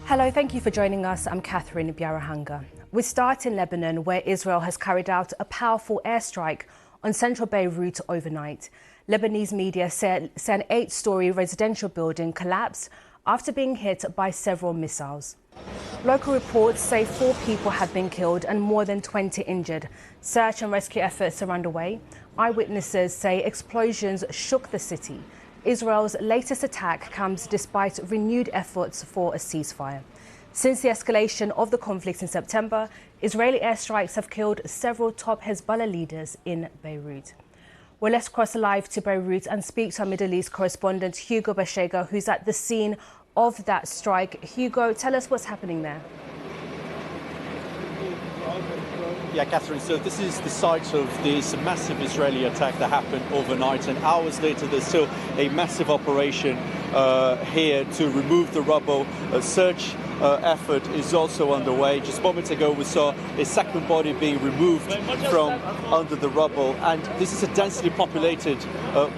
Hello, thank you for joining us. I'm Catherine Biarahanga. We start in Lebanon, where Israel has carried out a powerful airstrike on central Beirut overnight. Lebanese media said an 8-storey residential building collapsed after being hit by several missiles. Local reports say 4 people have been killed and more than 20 injured. Search and rescue efforts are underway. Eyewitnesses say explosions shook the city. Israel's latest attack comes despite renewed efforts for a ceasefire. Since the escalation of the conflict in September, Israeli airstrikes have killed several top Hezbollah leaders in Beirut. Well, let's cross live to Beirut and speak to our Middle East correspondent Hugo Bashega, who's at the scene of that strike. Hugo, tell us what's happening there. Yeah, Catherine, so this is the site of this massive Israeli attack that happened overnight, and hours later there's still a massive operation here to remove the rubble. A search effort is also underway. Just moments ago we saw a second body being removed from under the rubble, and this is a densely populated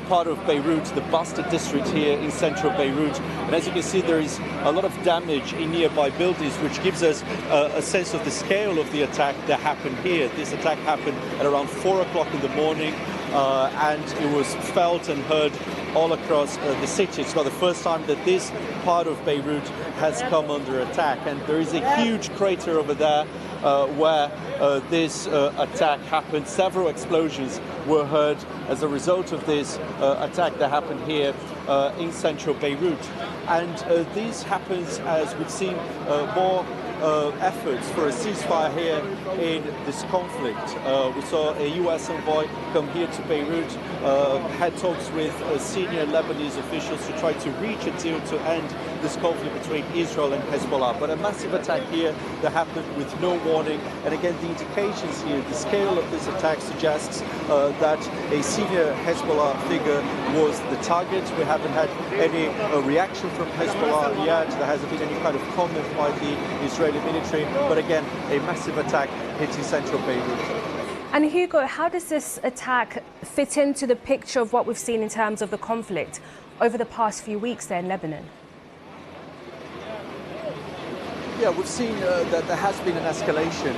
part of Beirut, the Basta district here in central Beirut. And as you can see, there is a lot of damage in nearby buildings, which gives us a sense of the scale of the attack that happened here. This attack happened at around 4 o'clock in the morning, and it was felt and heard all across the city. It's not the first time that this part of Beirut has come under attack, and there is a huge crater over there where this attack happened. Several explosions were heard as a result of this attack that happened here in central Beirut. And this happens as we've seen more efforts for a ceasefire here in this conflict. We saw a US envoy come here to Beirut, had talks with senior Lebanese officials to try to reach a deal to end this conflict between Israel and Hezbollah. But a massive attack here that happened with no warning. And again, the indications here, the scale of this attack suggests that a senior Hezbollah figure was the target. We haven't had any reaction from Hezbollah yet. There hasn't been any kind of comment by the Israeli military, but again, a massive attack hitting central Beirut. And Hugo, how does this attack fit into the picture of what we've seen in terms of the conflict over the past few weeks there in Lebanon? Yeah, we've seen that there has been an escalation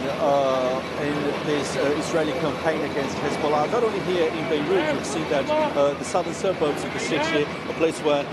in this Israeli campaign against Hezbollah. Not only here in Beirut, we've seen that the southern suburbs of the city, a place where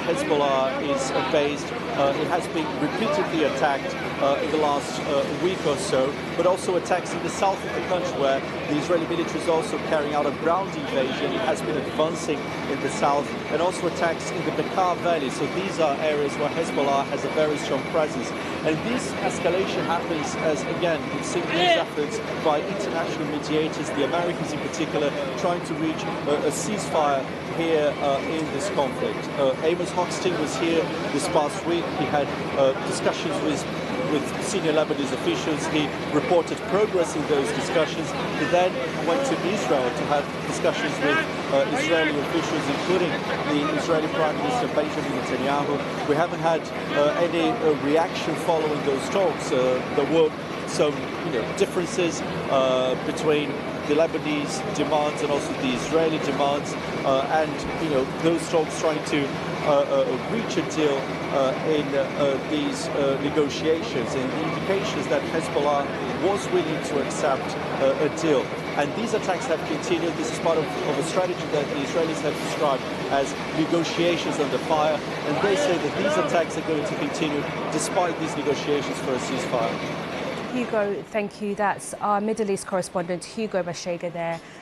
Hezbollah is based, it has been repeatedly attacked in the last week or so, but also attacks in the south of the country, where the Israeli military is also carrying out a ground invasion. It has been advancing in the south, and also attacks in the Bekaa Valley. So these are areas where Hezbollah has a very strong presence. And this escalation happens as, again, we've seen these efforts by international mediators, the Americans in particular, trying to reach a ceasefire here in this conflict. Amos Hochstein was here this past week. He had discussions with senior Lebanese officials. He reported progress in those discussions. He then went to Israel to have discussions with Israeli officials, including the Israeli Prime Minister Benjamin Netanyahu. We haven't had any reaction following those talks. There were some differences between the Lebanese demands and also the Israeli demands, and those talks trying to reach a deal in these negotiations, and the indications that Hezbollah was willing to accept a deal. And these attacks have continued. This is part of a strategy that the Israelis have described as negotiations under fire, and they say that these attacks are going to continue despite these negotiations for a ceasefire. Hugo, thank you. That's our Middle East correspondent Hugo Bashega there.